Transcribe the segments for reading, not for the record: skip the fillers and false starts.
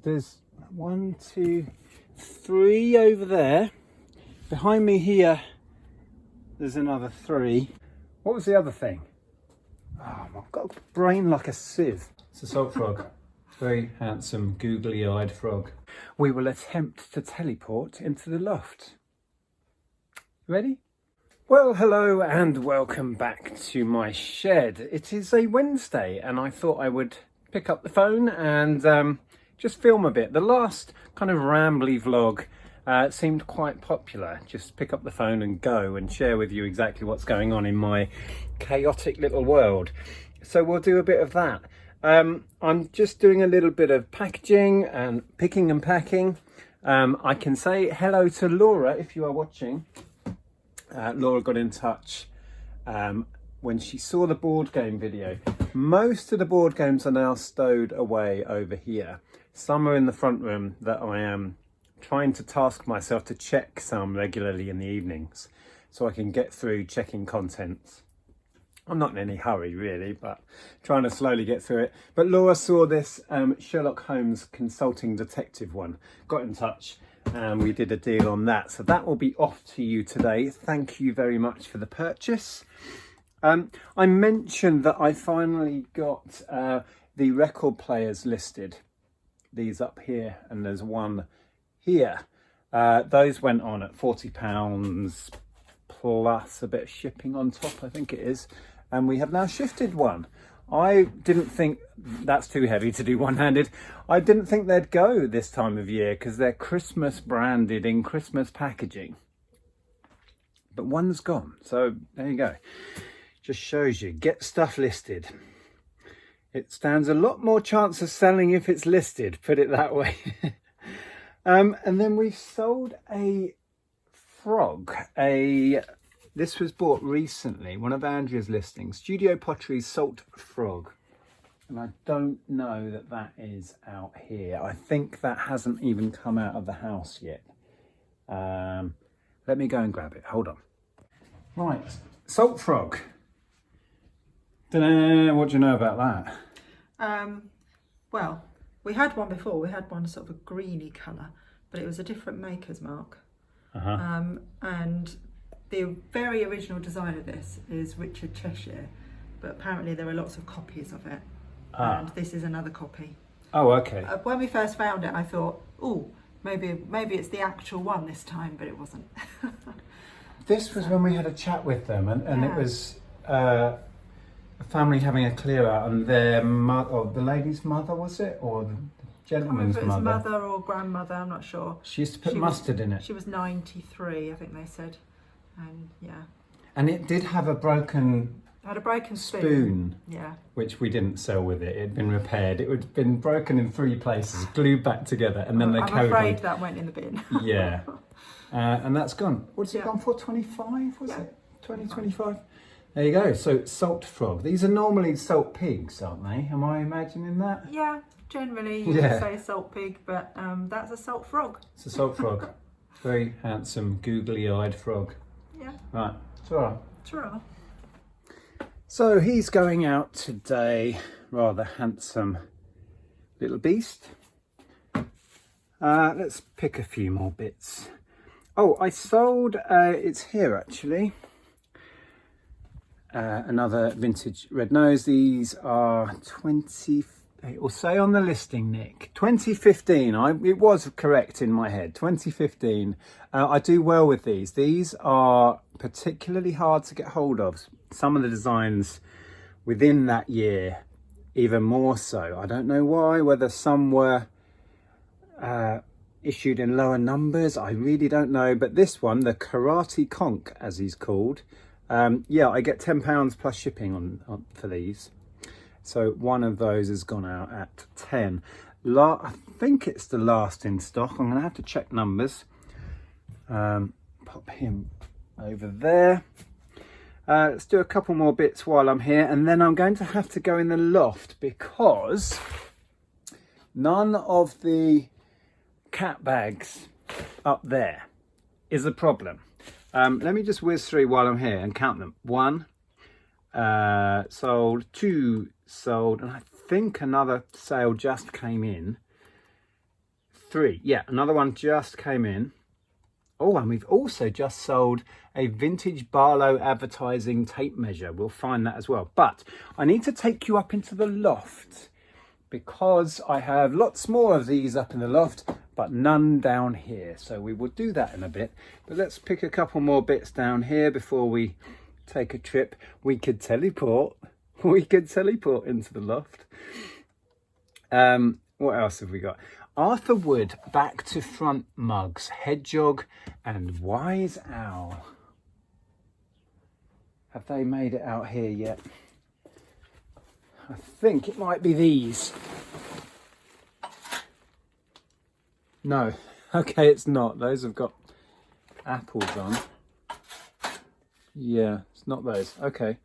There's 1, 2, 3 over there. Behind me here, there's another 3. What was the other thing? Oh, I've got a brain like a sieve. It's a salt frog. Very handsome, googly-eyed frog. We will attempt to teleport into the loft. Ready? Well, hello and welcome back to my shed. It is a Wednesday and I thought I would pick up the phone and just film a bit. The last kind of rambly vlog seemed quite popular. Just pick up the phone and go and share with you exactly what's going on in my chaotic little world. So we'll do a bit of that. I'm just doing a little bit of packaging and picking and packing. I can say hello to Laura if you are watching. Laura got in touch when she saw the board game video. Most of the board games are now stowed away over here. Some are in the front room that I am trying to task myself to check some regularly in the evenings so I can get through checking contents. I'm not in any hurry really, but trying to slowly get through it. But Laura saw this Sherlock Holmes consulting detective one, got in touch, and we did a deal on that. So that will be off to you today. Thank you very much for the purchase. I mentioned that I finally got the record players listed. These up here, and there's one here. Those went on at £40 plus a bit of shipping on top, I think it is. And we have now shifted one. I didn't think that's too heavy to do one-handed. I didn't think they'd go this time of year because they're Christmas branded in Christmas packaging. But one's gone, so there you go. Just shows you, get stuff listed. It stands a lot more chance of selling if it's listed, put it that way. And then we've sold a frog. This was bought recently, one of Andrea's listings, Studio Pottery's Salt Frog. And I don't know that that is out here. I think that hasn't even come out of the house yet. Let me go and grab it, hold on. Right, Salt Frog. Dunno, what do you know about that? Well, we had one before. We had one sort of a greeny colour, but it was a different maker's mark. And the very original design of this is Richard Cheshire, but apparently there are lots of copies of it. And this is another copy. Oh, okay. When we first found it, I thought, oh, maybe it's the actual one this time, but it wasn't. This was when we had a chat with them, and yeah. It was a family having a clear out, and their mother, or the lady's mother, was it, or the gentleman's mother? Mother or grandmother, I'm not sure. She used to put mustard in it. She was 93, I think they said, and yeah. And it did have a broken. It had a broken spoon. Yeah. Which we didn't sell with it. It had been repaired. It had been broken in 3 places, glued back together, and then they carried on. I'm afraid that went in the bin. Yeah. And that's gone. What's it gone for? 25, was it? 20, 25? There you go. So salt frog. These are normally salt pigs, aren't they? Am I imagining that? Yeah, generally you would say salt pig, but that's a salt frog. It's a salt frog. Very handsome, googly-eyed frog. Yeah. Right. Ta-ra. Ta-ra. So he's going out today. Rather handsome little beast. Let's pick a few more bits. Oh, I sold, it's here actually, another vintage red nose. These are 20, it will say on the listing, Nick, 2015. It was correct in my head, 2015. I do well with these. These are particularly hard to get hold of. Some of the designs within that year, even more so. I don't know why, whether some were issued in lower numbers, I really don't know, but this one, the Karate Conch as he's called, yeah, I get £10 plus shipping on for these. So one of those has gone out at 10. I think it's the last in stock. I'm gonna have to check numbers. Pop him over there. Let's do a couple more bits while I'm here, and then I'm going to have to go in the loft because none of the cat bags up there is a problem. Let me just whiz through while I'm here and count them. 1 sold, 2 sold, and I think another sale just came in. 3. Yeah, another one just came in. Oh, and we've also just sold a vintage Barlow advertising tape measure. We'll find that as well. But I need to take you up into the loft because I have lots more of these up in the loft, but none down here. So we will do that in a bit. But let's pick a couple more bits down here before we take a trip. We could teleport. We could teleport into the loft. What else have we got? Arthur Wood back to front mugs, Hedgehog and Wise Owl. Have they made it out here yet? I think it might be these. No, okay, it's not. Those have got apples on. Yeah, it's not those. Okay.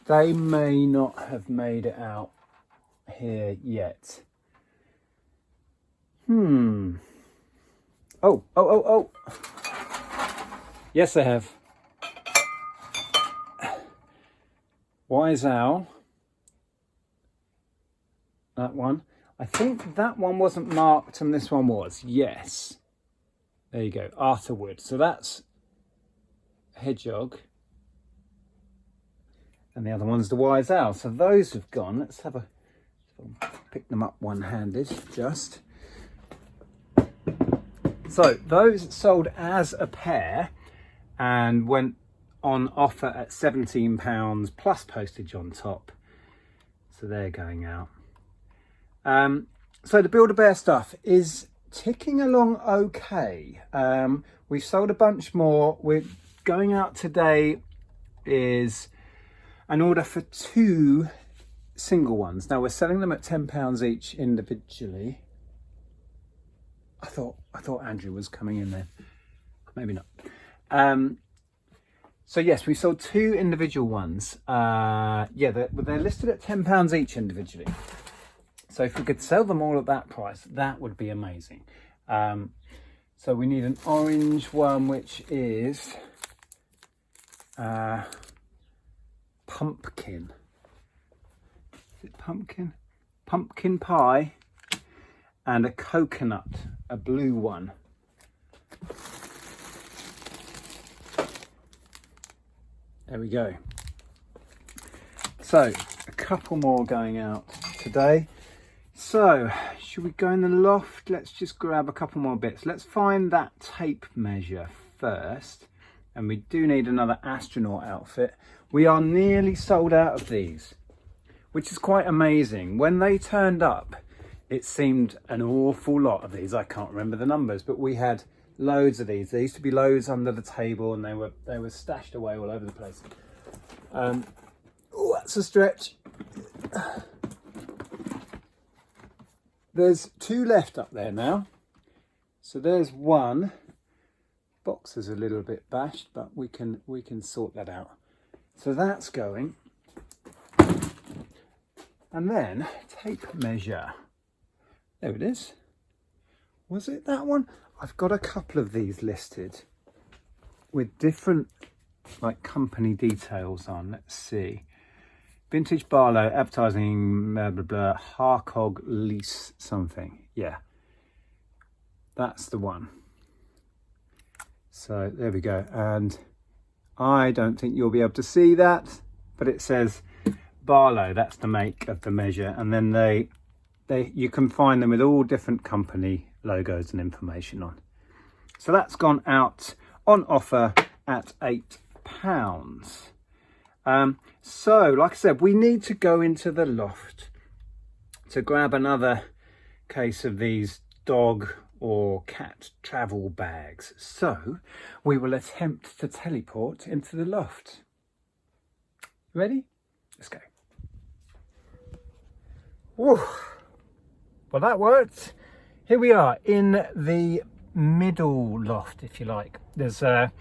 They may not have made it out here yet. Oh. Yes, they have. Wise Owl. That one. I think that one wasn't marked and this one was. Yes. There you go. Arthur Wood. So that's Hedgehog. And the other one's the Wise Owl. So those have gone. Let's have a pick them up one-handed just. So those sold as a pair and went on offer at £17 plus postage on top. So they're going out. So the Build-A-Bear stuff is ticking along okay. We've sold a bunch more. We're going out today is an order for 2 single ones. Now we're selling them at £10 each individually. I thought Andrea was coming in there. Maybe not. So yes, we sold 2 individual ones. Yeah, they're listed at £10 each individually. So if we could sell them all at that price, that would be amazing. So we need an orange one, which is pumpkin. Is it pumpkin? Pumpkin pie and a coconut, a blue one. There we go. So a couple more going out today. So should we go in the loft? Let's just grab a couple more bits. Let's find that tape measure first. And we do need another astronaut outfit. We are nearly sold out of these, which is quite amazing. When they turned up, it seemed an awful lot of these. I can't remember the numbers, but we had loads of these. There used to be loads under the table and they were stashed away all over the place. Oh, that's a stretch. There's 2 left up there now. So there's one. Box is a little bit bashed, but we can sort that out. So that's going. And then tape measure. There it is. Was it that one? I've got a couple of these listed with different like company details on. Let's see. Vintage Barlow, advertising, blah, blah, blah, Harcog lease something. Yeah, that's the one. So there we go. And I don't think you'll be able to see that, but it says Barlow, that's the make of the measure. And then you can find them with all different company logos and information on. So that's gone out on offer at £8. So like I said, we need to go into the loft to grab another case of these dog or cat travel bags. So we will attempt to teleport into the loft. Ready? Let's go. Whoa. Well, that worked. Here we are in the middle loft, if you like. There's a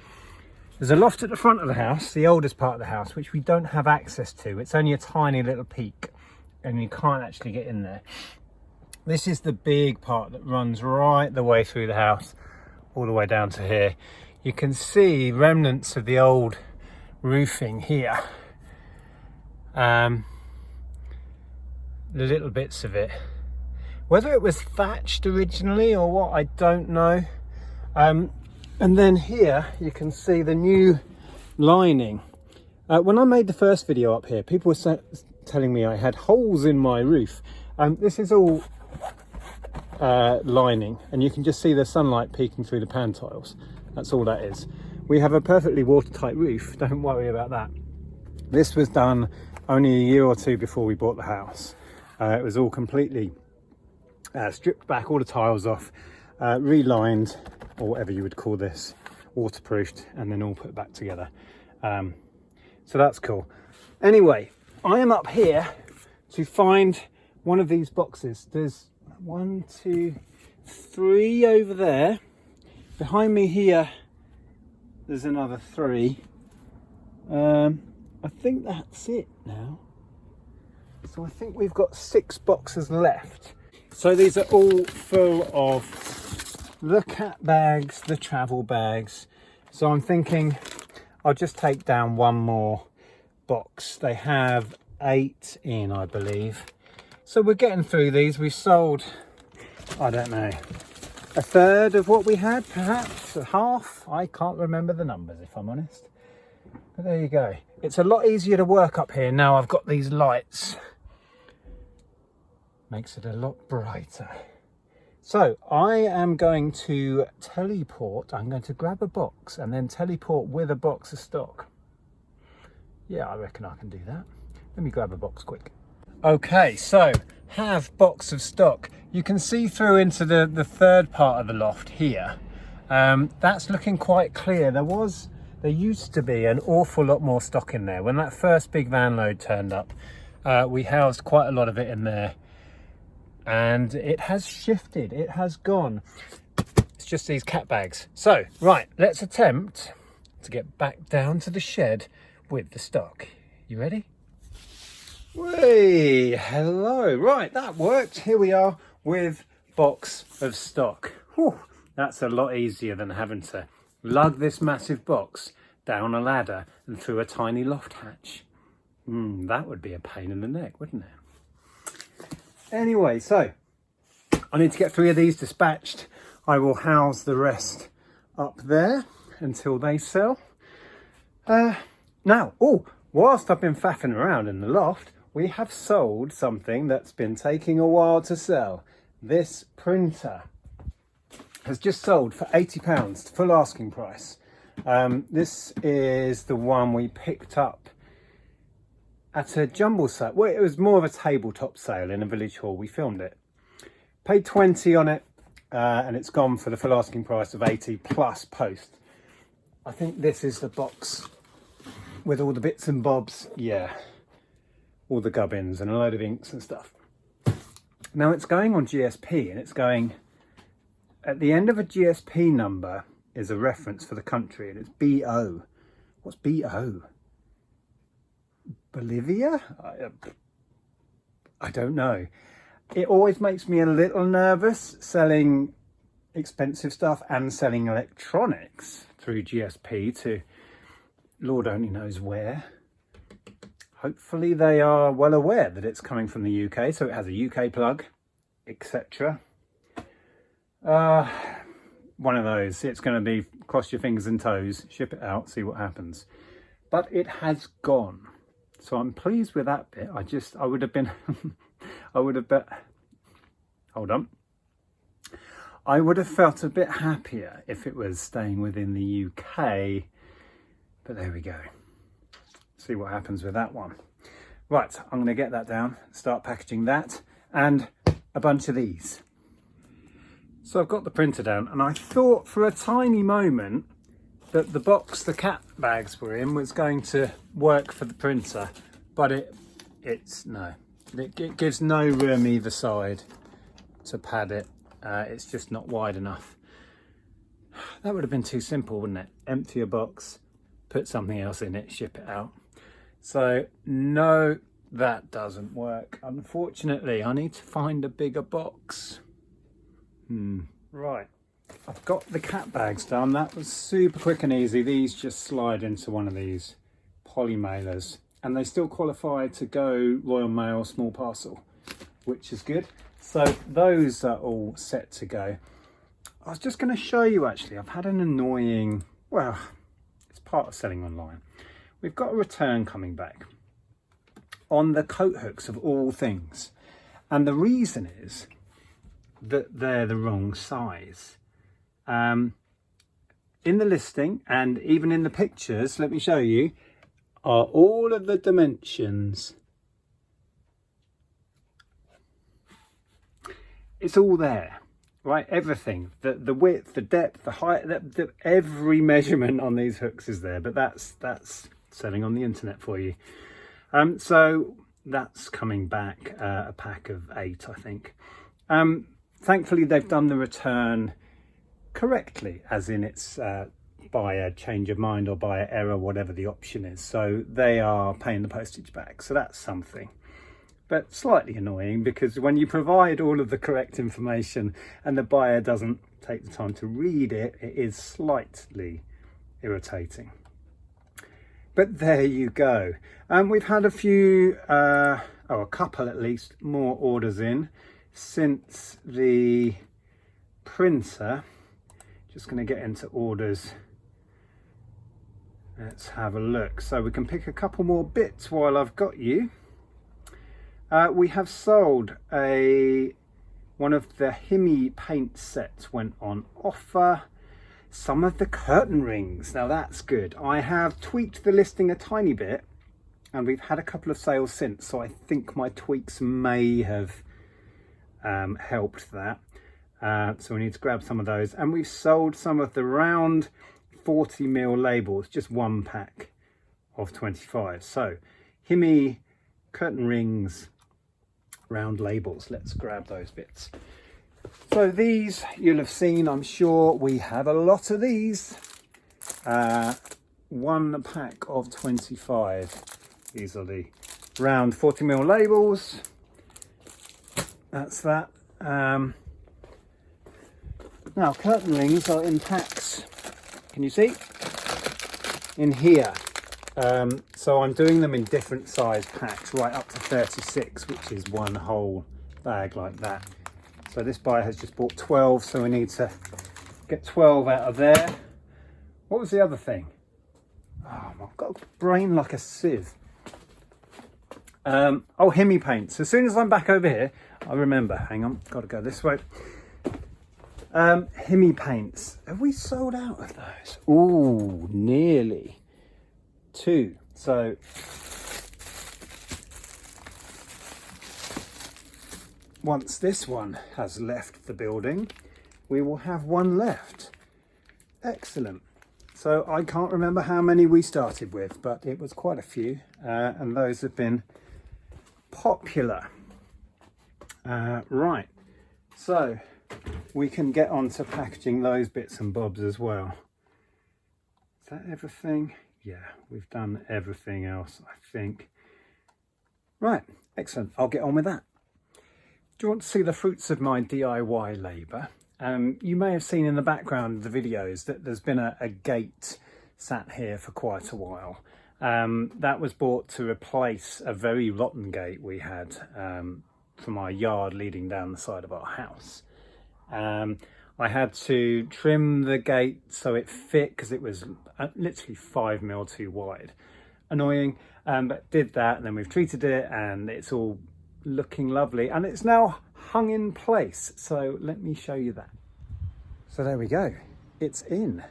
loft at the front of the house, the oldest part of the house, which we don't have access to. It's only a tiny little peak and you can't actually get in there. This is the big part that runs right the way through the house, all the way down to here. You can see remnants of the old roofing here. The little bits of it. Whether it was thatched originally or what, I don't know. And then here you can see the new lining. When I made the first video up here, people were telling me I had holes in my roof. This is all lining, and you can just see the sunlight peeking through the pan tiles. That's all that is. We have a perfectly watertight roof, don't worry about that. This was done only a year or two before we bought the house. It was all completely stripped back, all the tiles off, relined, or whatever you would call this, waterproofed, and then all put back together. So that's cool. Anyway, I am up here to find one of these boxes. There's 1, 2, 3 over there. Behind me here, there's another 3. I think that's it now. So I think we've got 6 boxes left. So these are all full of the cat bags, the travel bags. So I'm thinking I'll just take down one more box. They have 8 in, I believe. So we're getting through these. We sold, I don't know, a third of what we had, perhaps a half. I can't remember the numbers, if I'm honest. But there you go. It's a lot easier to work up here now I've got these lights. Makes it a lot brighter. So I am going to teleport. I'm going to grab a box and then teleport with a box of stock. Yeah, I reckon I can do that. Let me grab a box quick. Okay, so have box of stock. You can see through into the third part of the loft here. That's looking quite clear. There used to be an awful lot more stock in there. When that first big van load turned up, we housed quite a lot of it in there. And it has shifted, it has gone. It's just these cat bags. So, right, let's attempt to get back down to the shed with the stock. You ready? Hey, hello. Right, that worked. Here we are with box of stock. Whew, that's a lot easier than having to lug this massive box down a ladder and through a tiny loft hatch. That would be a pain in the neck, wouldn't it? Anyway, so I need to get 3 of these dispatched. I will house the rest up there until they sell. Now, whilst I've been faffing around in the loft, we have sold something that's been taking a while to sell. This printer has just sold for £80, full asking price. This is the one we picked up at a jumble sale. Well, it was more of a tabletop sale in a village hall. We filmed it. Paid 20 on it, and it's gone for the full asking price of 80 plus post. I think this is the box with all the bits and bobs. Yeah, all the gubbins and a load of inks and stuff. Now it's going on GSP, and it's going, at the end of a GSP number is a reference for the country, and it's BO. What's BO? Bolivia? I don't know. It always makes me a little nervous selling expensive stuff and selling electronics through GSP to Lord only knows where. Hopefully they are well aware that it's coming from the UK, so it has a UK plug, etc. One of those. It's going to be cross your fingers and toes, ship it out, see what happens. But it has gone. So I'm pleased with that bit. I would have been, hold on. I would have felt a bit happier if it was staying within the UK, but there we go. See what happens with that one. Right, I'm going to get that down, start packaging that, and a bunch of these. So I've got the printer down, and I thought for a tiny moment that the box the cat bags were in was going to work for the printer, but it gives no room either side to pad it. It's just not wide enough. That would have been too simple, wouldn't it? Empty a box, put something else in it, ship it out. So no, that doesn't work. Unfortunately, I need to find a bigger box. Right, I've got the cat bags done. That was super quick and easy. These just slide into one of these poly mailers, and they still qualify to go Royal Mail small parcel, which is good. So those are all set to go. I was just going to show you, actually, I've had an annoying, well, it's part of selling online. We've got a return coming back on the coat hooks of all things. And the reason is that they're the wrong size. In the listing and even in the pictures, let me show you, are all of the dimensions. It's all there, right? Everything, the width, the depth, the height, every measurement on these hooks is there, but that's selling on the internet for you. So that's coming back, a pack of 8, I think. Thankfully, they've done the return correctly, as in it's by a change of mind or by an error, whatever the option is. So they are paying the postage back. So that's something. But slightly annoying, because when you provide all of the correct information and the buyer doesn't take the time to read it, it is slightly irritating. But there you go. We've had a few, a couple at least, more orders in since the printer. Just going to get into orders. Let's have a look. So we can pick a couple more bits while I've got you. We have sold one of the Himi paint sets went on offer. Some of the curtain rings, now that's good. I have tweaked the listing a tiny bit and we've had a couple of sales since, so I think my tweaks may have helped that. So we need to grab some of those. And we've sold some of the round 40mm labels, just one pack of 25. So Himi curtain rings, round labels. Let's grab those bits. So these you'll have seen, I'm sure. We have a lot of these. One pack of 25. These are the round 40mm labels. That's that. Now curtain rings are in packs. Can you see? In here. So I'm doing them in different size packs, right up to 36, which is one whole bag like that. So this buyer has just bought 12, so we need to get 12 out of there. What was the other thing? Oh, I've got a brain like a sieve. Oh, Himi paints. As soon as I'm back over here, I remember. Hang on, got to go this way. Himi paints. Have we sold out of those? Ooh, nearly 2. So once this one has left the building, we will have one left. Excellent. So I can't remember how many we started with, but it was quite a few, and those have been popular. Right, so we can get on to packaging those bits and bobs as well. Is that everything? Yeah, we've done everything else, I think. Right, excellent. I'll get on with that. Do you want to see the fruits of my DIY labour? You may have seen in the background of the videos that there's been a gate sat here for quite a while. That was bought to replace a very rotten gate we had from our yard leading down the side of our house. I had to trim the gate so it fit, because it was literally 5mm too wide. Annoying, but did that, and then we've treated it and it's all looking lovely, and it's now hung in place. So let me show you that. So there we go, it's in,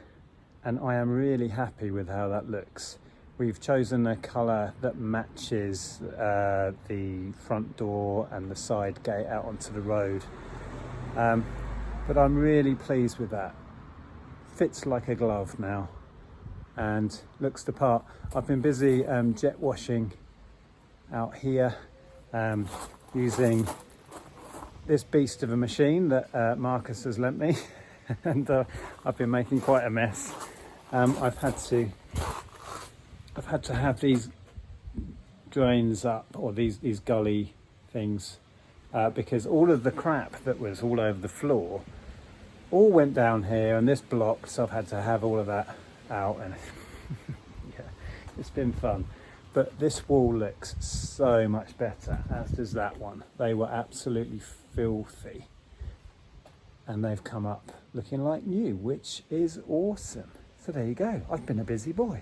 and I am really happy with how that looks. We've chosen a colour that matches the front door and the side gate out onto the road. But I'm really pleased with that. Fits like a glove now and looks the part. I've been busy jet washing out here using this beast of a machine that Marcus has lent me and I've been making quite a mess. I've had to have these drains up, or these gully things, because all of the crap that was all over the floor all went down here, and this blocked, so I've had to have all of that out, and yeah, it's been fun. But this wall looks so much better, as does that one. They were absolutely filthy. And they've come up looking like new, which is awesome. So there you go. I've been a busy boy.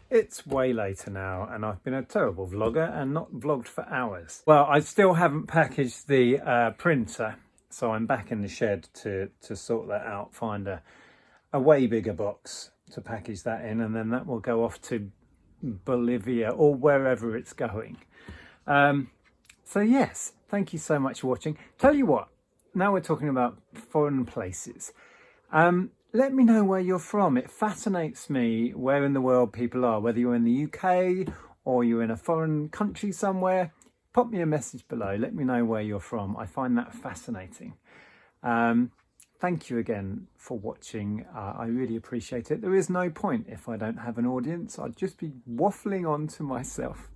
It's way later now, and I've been a terrible vlogger and not vlogged for hours. Well, I still haven't packaged the printer, so I'm back in the shed to sort that out, find a way bigger box to package that in, and then that will go off to Bolivia or wherever it's going. So yes, thank you so much for watching. Tell you what, now we're talking about foreign places. Let me know where you're from. It fascinates me where in the world people are, whether you're in the UK or you're in a foreign country somewhere. Pop me a message below. Let me know where you're from. I find that fascinating. Thank you again for watching. I really appreciate it. There is no point if I don't have an audience. I'd just be waffling on to myself.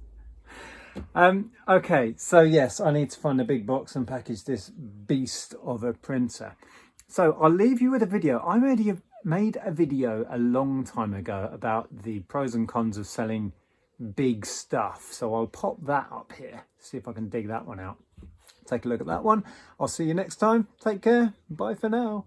Okay, so yes, I need to find a big box and package this beast of a printer. So I'll leave you with a video. I made a video a long time ago about the pros and cons of selling big stuff. So I'll pop that up here, see if I can dig that one out. Take a look at that one. I'll see you next time. Take care. Bye for now.